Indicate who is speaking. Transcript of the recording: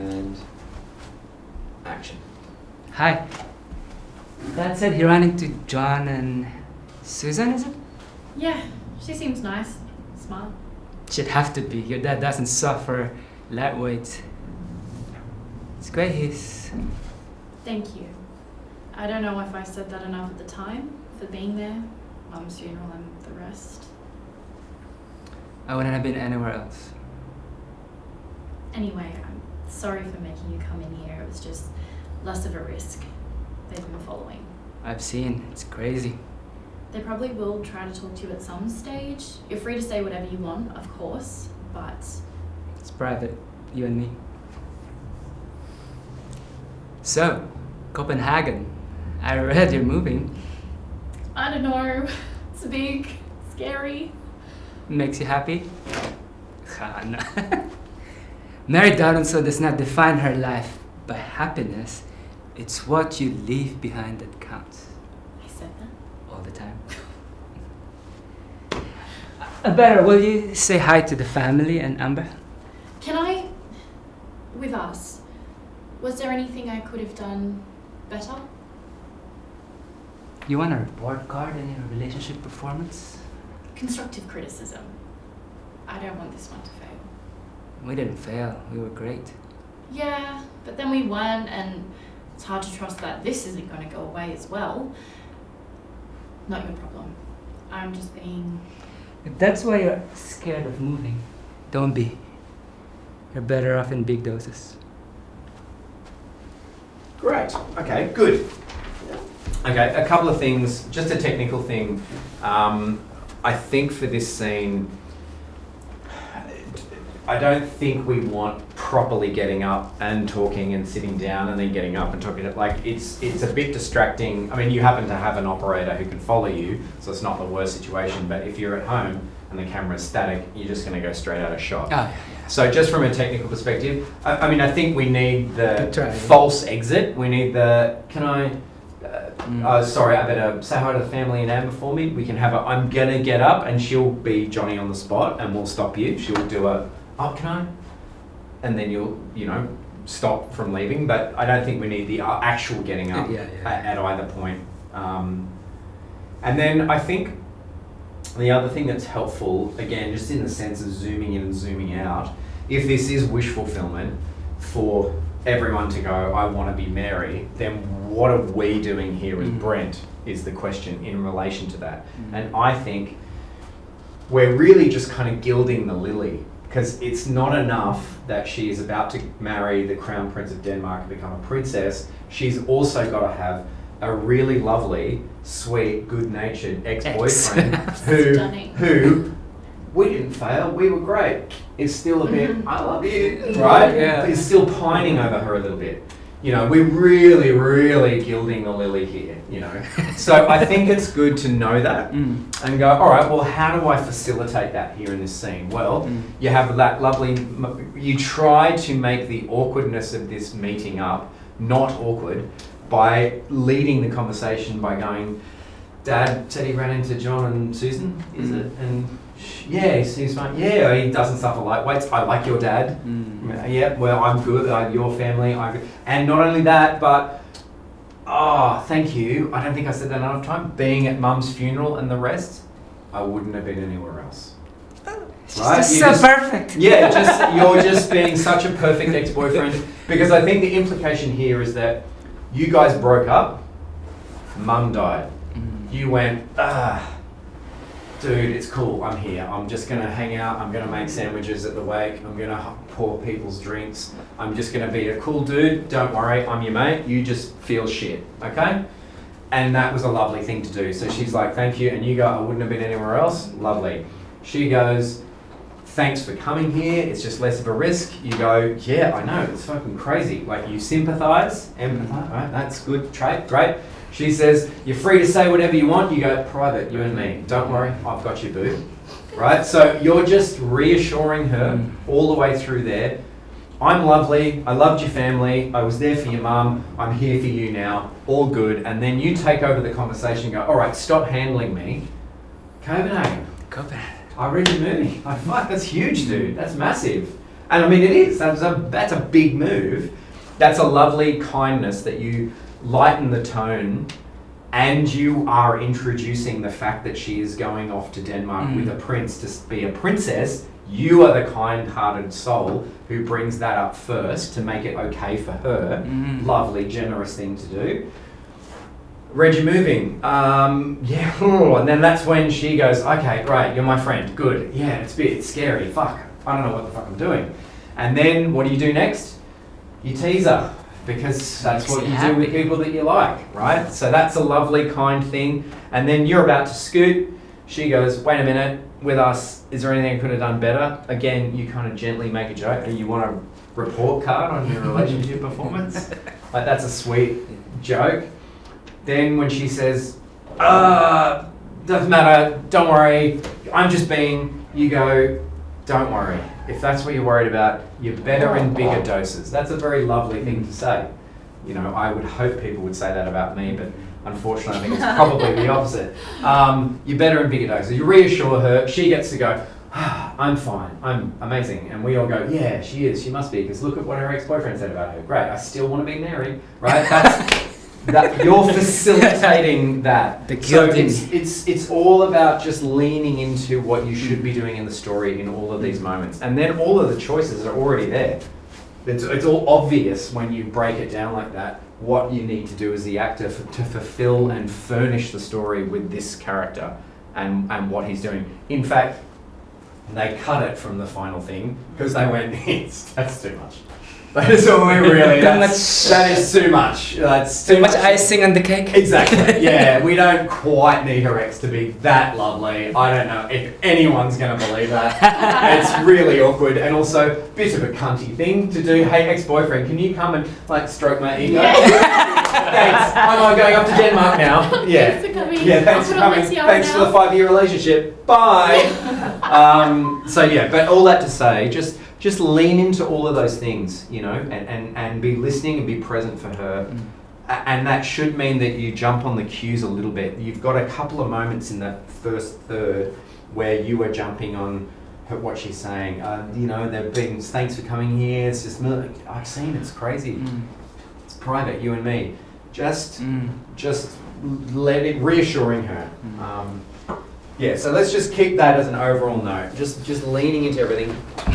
Speaker 1: And action.
Speaker 2: Hi. Dad said he ran into John and Susan, is it?
Speaker 3: Yeah, she seems nice, smart.
Speaker 2: She'd have to be. Your dad doesn't suffer lightweight. It's great he's...
Speaker 3: Thank you. I don't know if I said that enough at the time, for being there, Mum's funeral and the rest.
Speaker 2: I wouldn't have been anywhere else.
Speaker 3: Anyway, I'm sorry for making you come in here. It was just less of a risk. They've been following.
Speaker 2: I've seen. It's crazy.
Speaker 3: They probably will try to talk to you at some stage. You're free to say whatever you want, of course, but...
Speaker 2: It's private. You and me. So, Copenhagen. I read you're moving.
Speaker 3: I don't know. It's big, scary.
Speaker 2: Makes you happy? No. Mary Donaldson does not define her life by happiness. It's what you leave behind that counts.
Speaker 3: I said that.
Speaker 2: All the time. Better, will you say hi to the family and Amber?
Speaker 3: Can I... with us, was there anything I could have done better?
Speaker 2: You want a report card in your relationship performance?
Speaker 3: Constructive criticism. I don't want this one to fail.
Speaker 2: We didn't fail. We were great.
Speaker 3: Yeah, but then we weren't, and it's hard to trust that this isn't going to go away as well. Not your problem. I'm just being...
Speaker 2: If that's why you're scared of moving, don't be. You're better off in big doses.
Speaker 1: Great. Okay, good. Okay, a couple of things, just a technical thing. I think for this scene, I don't think we want properly getting up and talking and sitting down and then getting up and talking. Like, it's a bit distracting. I mean, you happen to have an operator who can follow you, so it's not the worst situation, but if you're at home and the camera's static, you're just going to go straight out of shot.
Speaker 2: Oh, yeah.
Speaker 1: So just from a technical perspective, I mean, I think we need the false exit. We need the, can I... sorry, I better say hi to the family and Amber for me. We can have a, I'm gonna get up, and she'll be Johnny on the spot and we'll stop you. She'll do a, oh, can I? And then you'll, stop from leaving. But I don't think we need the actual getting up at either point. And then I think the other thing that's helpful, again, just in the sense of zooming in and zooming out, if this is wish fulfillment for everyone to go, I want to be Mary, then what are we doing here as Brent is the question in relation to that. And I think we're really just kind of gilding the lily, because it's not enough that she is about to marry the Crown Prince of Denmark and become a princess. She's also got to have a really lovely, sweet, good-natured ex-boyfriend who we didn't fail, we were great. Is still a bit, I love you, right? Yeah. Is still pining over her a little bit. We're really, really gilding the lily here, So I think it's good to know that and go, all right, well, how do I facilitate that here in this scene? Well, you have that lovely, you try to make the awkwardness of this meeting up not awkward by leading the conversation by going, Dad said he ran into John and Susan, is it? And yeah, he seems fine. Yeah, he doesn't suffer lightweights. I like your dad. Yeah, well, I'm good. Your family. And not only that, but thank you. I don't think I said that enough time. Being at Mum's funeral and the rest, I wouldn't have been anywhere else.
Speaker 2: Right? Just so perfect.
Speaker 1: Yeah, you're just being such a perfect ex-boyfriend. Because I think the implication here is that you guys broke up. Mum died. You went, dude, it's cool, I'm here. I'm just going to hang out. I'm going to make sandwiches at the wake. I'm going to pour people's drinks. I'm just going to be a cool dude. Don't worry, I'm your mate. You just feel shit, okay? And that was a lovely thing to do. So she's like, thank you. And you go, I wouldn't have been anywhere else. Lovely. She goes, thanks for coming here. It's just less of a risk. You go, yeah, I know. It's fucking crazy. Like, you sympathize, empathize. Right? That's good trait. Great. She says, you're free to say whatever you want. You go, private, you and me. Don't worry, I've got you, boo. Right? So you're just reassuring her all the way through there. I'm lovely. I loved your family. I was there for your mum. I'm here for you now. All good. And then you take over the conversation and go, all right, stop handling me. Copenhagen. I read your movie. Fuck, that's huge, dude. That's massive. And I mean, it is. That's a big move. That's a lovely kindness that you lighten the tone, and you are introducing the fact that she is going off to Denmark with a prince to be a princess. You are the kind-hearted soul who brings that up first to make it okay for her. Lovely, generous thing to do. Reggie moving. Yeah, and then that's when she goes, okay, great, you're my friend, good. Yeah, it's a bit scary, fuck. I don't know what the fuck I'm doing. And then what do you do next? You tease her, because that's what you do with people that you like, right? So that's a lovely, kind thing. And then you're about to scoot. She goes, wait a minute, with us, is there anything I could have done better? Again, you kind of gently make a joke. Do you want a report card on your relationship performance? Like, that's a sweet joke. Then when she says, doesn't matter, don't worry, I'm just being, you go, don't worry. If that's what you're worried about, you're better in bigger doses. That's a very lovely thing to say. You know, I would hope people would say that about me, but unfortunately I think it's probably the opposite. You're better in bigger doses. You reassure her, she gets to go, I'm fine, I'm amazing. And we all go, yeah, she is, she must be, because look at what her ex-boyfriend said about her. Great, I still want to be married, right? That you're facilitating that. So it's all about just leaning into what you should be doing in the story in all of these moments, and then all of the choices are already there. It's all obvious when you break it down like that what you need to do as the actor to fulfill and furnish the story with this character and what he's doing. In fact, they cut it from the final thing because they went, that's too much. That is what we really. That is too much. That's
Speaker 2: too much icing on the cake.
Speaker 1: Exactly. Yeah, we don't quite need her ex to be that lovely. I don't know if anyone's going to believe that. It's really awkward, and also a bit of a cunty thing to do. Hey, ex-boyfriend, can you come and like stroke my ego? Thanks. I'm going off to Denmark now. Yeah.
Speaker 3: Thanks for coming.
Speaker 1: Yeah, thanks for coming. Thanks for the 5-year relationship. Bye. So yeah, but all that to say, just lean into all of those things, you know, and be listening and be present for her. And that should mean that you jump on the cues a little bit. You've got a couple of moments in that first third where you are jumping on what she's saying. You know, there've been, thanks for coming here. It's just, I've seen, it's crazy. It's private, you and me. Just let it, reassuring her. Yeah, so let's just keep that as an overall note. Just leaning into everything.